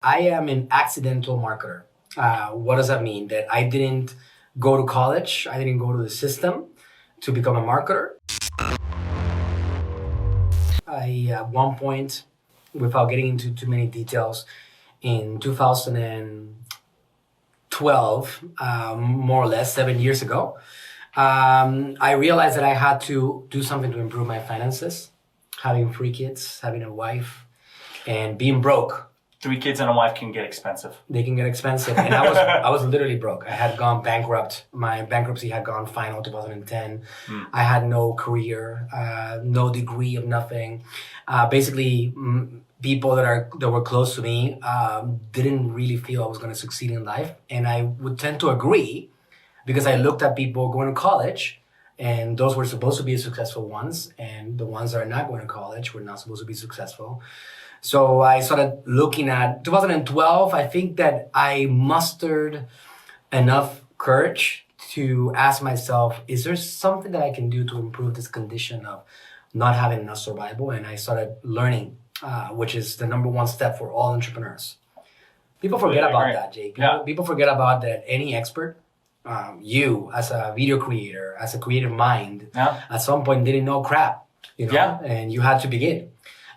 I am an accidental marketer. What does that mean? That I didn't go to college, I didn't go to the system to become a marketer. At one point, without getting into too many details, in 2012, more or less 7 years ago, I realized that I had to do something to improve my finances. Having 3 kids, having a wife, and being broke. 3 kids and a wife can get expensive. They can get expensive. And I was literally broke. I had gone bankrupt. My bankruptcy had gone final 2010. I had no career, no degree of nothing. Basically, people that were close to me didn't really feel I was going to succeed in life. And I would tend to agree because I looked at people going to college, and those were supposed to be successful ones. And the ones that are not going to college were not supposed to be successful. So I started looking at 2012. I think that I mustered enough courage to ask myself, is there something that I can do to improve this condition of not having enough survival? And I started learning, which is the number one step for all entrepreneurs. People forget about that, Jake. People forget about that. Any expert, you as a video creator, as a creative mind, at some point didn't know crap, and you had to begin.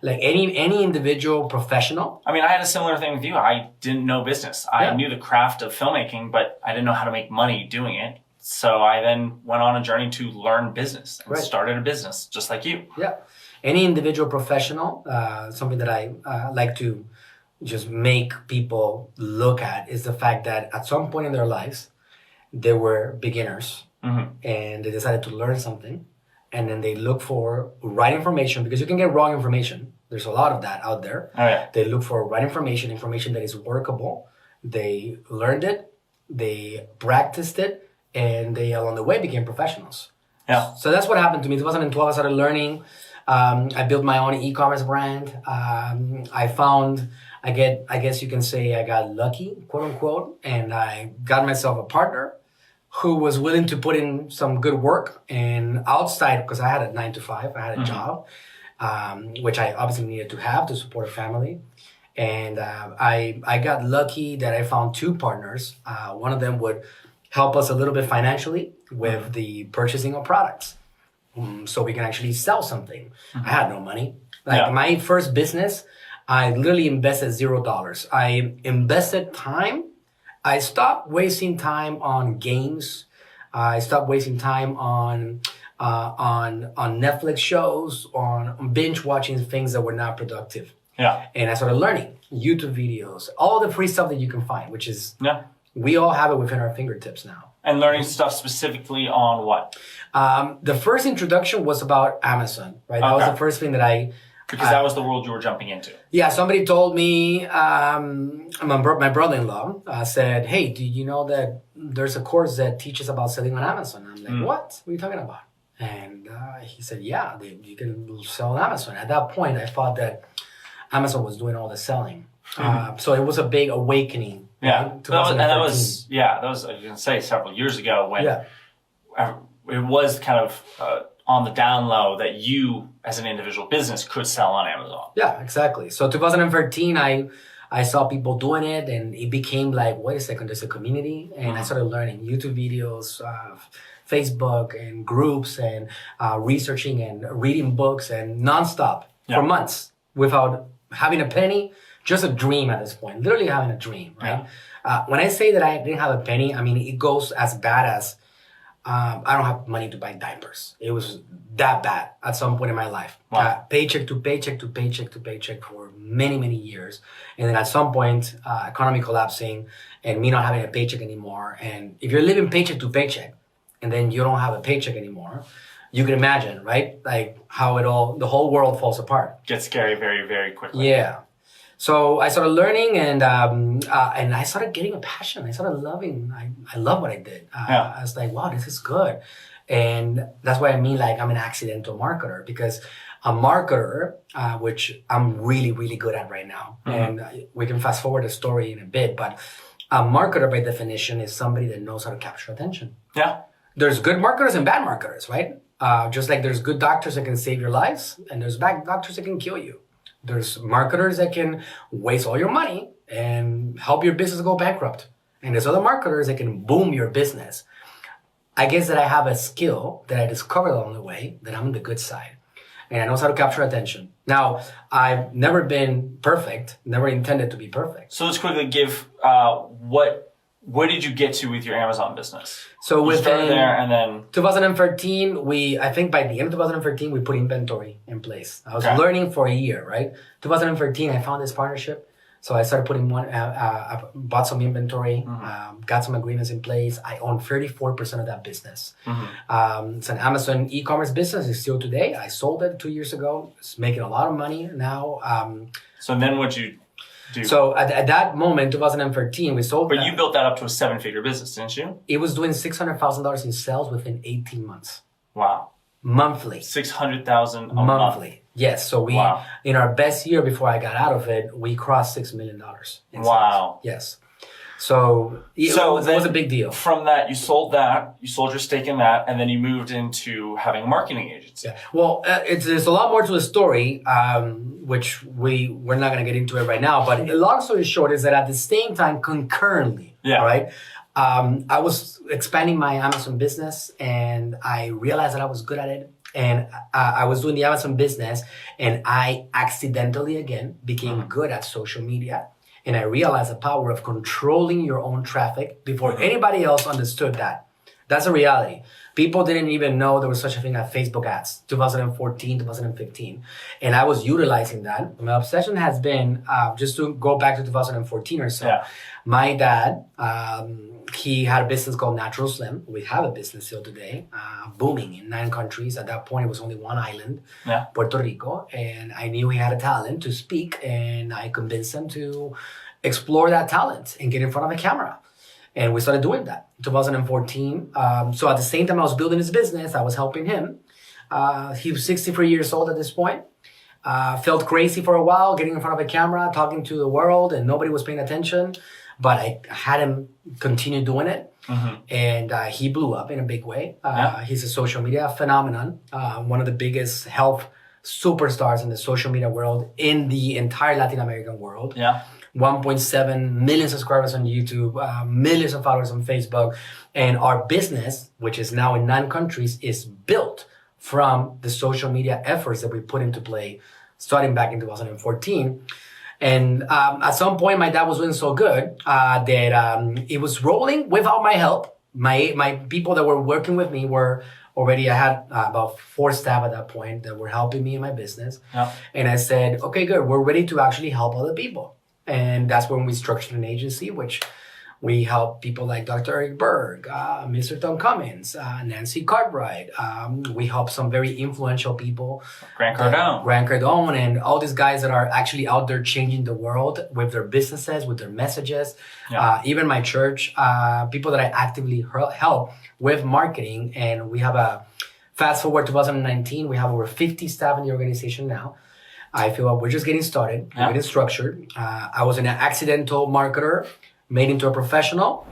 Like any individual professional. I mean, I had a similar thing with you. I didn't know business. I knew the craft of filmmaking, but I didn't know how to make money doing it. So I then went on a journey to learn business and started a business just like you. Yeah. Any individual professional, something that I like to just make people look at is the fact that at some point in their lives, they were beginners and they decided to learn something. And then they look for right information, because you can get wrong information. There's a lot of that out there. Oh, yeah. They look for right information that is workable. They learned it, they practiced it, and they along the way became professionals. Yeah. So that's what happened to me. 2012, I started learning. I built my own e-commerce brand. I guess you can say I got lucky, quote unquote, and I got myself a partner who was willing to put in some good work and outside, because I had a 9-to-5, I had a job, which I obviously needed to have to support a family. And I got lucky that I found 2 partners. One of them would help us a little bit financially with the purchasing of products, so we can actually sell something. I had no money. My first business, I literally invested $0. I invested time. I stopped wasting time on games. I stopped wasting time on Netflix shows, on binge watching things that were not productive. Yeah. And I started learning YouTube videos, all the free stuff that you can find, which is we all have it within our fingertips now. And learning stuff specifically on what? The first introduction was about Amazon, right? That was the first thing that because that was the world you were jumping into. Yeah, somebody told me, my brother-in-law said, hey, do you know that there's a course that teaches about selling on Amazon? I'm like, what are you talking about? And he said, yeah, you can sell on Amazon. At that point, I thought that Amazon was doing all the selling. So it was a big awakening. Yeah, right? that was I was going to say several years ago when it was kind of on the down low that you as an individual business could sell on Amazon. Yeah, exactly. So 2013, I saw people doing it, and it became like, wait a second, there's a community. And I started learning YouTube videos, Facebook and groups, and researching and reading books and nonstop for months without having a penny, just a dream at this point, literally having a dream, right? When I say that I didn't have a penny, I mean, it goes as bad as I don't have money to buy diapers. It was that bad at some point in my life. Wow. Paycheck to paycheck to paycheck to paycheck for many, many years. And then at some point, economy collapsing and me not having a paycheck anymore. And if you're living paycheck to paycheck and then you don't have a paycheck anymore, you can imagine, right? Like how the whole world falls apart. Gets scary very, very quickly. Yeah. So I started learning, and I started getting a passion. I started loving. I love what I did. I was like, wow, this is good, and that's why I mean, like, I'm an accidental marketer, because a marketer, which I'm really, really good at right now, and we can fast forward the story in a bit. But a marketer, by definition, is somebody that knows how to capture attention. Yeah. There's good marketers and bad marketers, right? Just like there's good doctors that can save your lives, and there's bad doctors that can kill you. There's marketers that can waste all your money, and help your business go bankrupt. And there's other marketers that can boom your business. I guess that I have a skill that I discovered along the way, that I'm on the good side. And I know how to capture attention. Now, I've never been perfect, never intended to be perfect. So let's quickly give where did you get to with your Amazon business? So you started within there and then 2013, I think by the end of 2013, we put inventory in place. I was learning for a year, right? 2013, I found this partnership. So I started putting bought some inventory, got some agreements in place. I own 34% of that business. It's an Amazon e-commerce business. It's still today. I sold it 2 years ago. It's making a lot of money now. So then what'd you do? So at that moment, 2013, we sold. But you built that up to a 7-figure business, didn't you? It was doing $600,000 in sales within 18 months. Wow. Monthly. $600,000 a monthly. month. Yes. So we, in our best year before I got out of it, we crossed $6 million. In wow. Sales. Yes. So it was a big deal. From that, you sold your stake in that, and then you moved into having a marketing agency. Yeah. Well, there's a lot more to the story, which we're not going to get into it right now. But the long story short is that at the same time, concurrently, right, I was expanding my Amazon business, and I realized that I was good at it. And I was doing the Amazon business, and I accidentally, again, became good at social media. And I realized the power of controlling your own traffic before anybody else understood that. That's a reality. People didn't even know there was such a thing as Facebook ads, 2014, 2015. And I was utilizing that. My obsession has been, just to go back to 2014 or so, my dad, he had a business called Natural Slim. We have a business still today, booming in 9 countries. At that point, it was only one island, Puerto Rico. And I knew he had a talent to speak, and I convinced him to explore that talent and get in front of a camera. And we started doing that in 2014. So at the same time I was building his business, I was helping him. He was 63 years old at this point. Felt crazy for a while, getting in front of a camera, talking to the world, and nobody was paying attention. But I had him continue doing it. And he blew up in a big way. He's a social media phenomenon, one of the biggest health superstars in the social media world, in the entire Latin American world. 1.7 million subscribers on YouTube, millions of followers on Facebook. And our business, which is now in 9 countries, is built from the social media efforts that we put into play starting back in 2014. And at some point, my dad was doing so good that it was rolling without my help. My people that were working with me were already, I had about 4 staff at that point that were helping me in my business. And I said, okay, good. We're ready to actually help other people. And that's when we structured an agency, which we help people like Dr. Eric Berg, Mr. Tom Cummins, Nancy Cartwright. We help some very influential people. Grant Cardone, and all these guys that are actually out there changing the world with their businesses, with their messages. Even my church, people that I actively help with marketing. And we have fast forward 2019, we have over 50 staff in the organization now. I feel like we're just getting started, we're getting structured. I was an accidental marketer, made into a professional.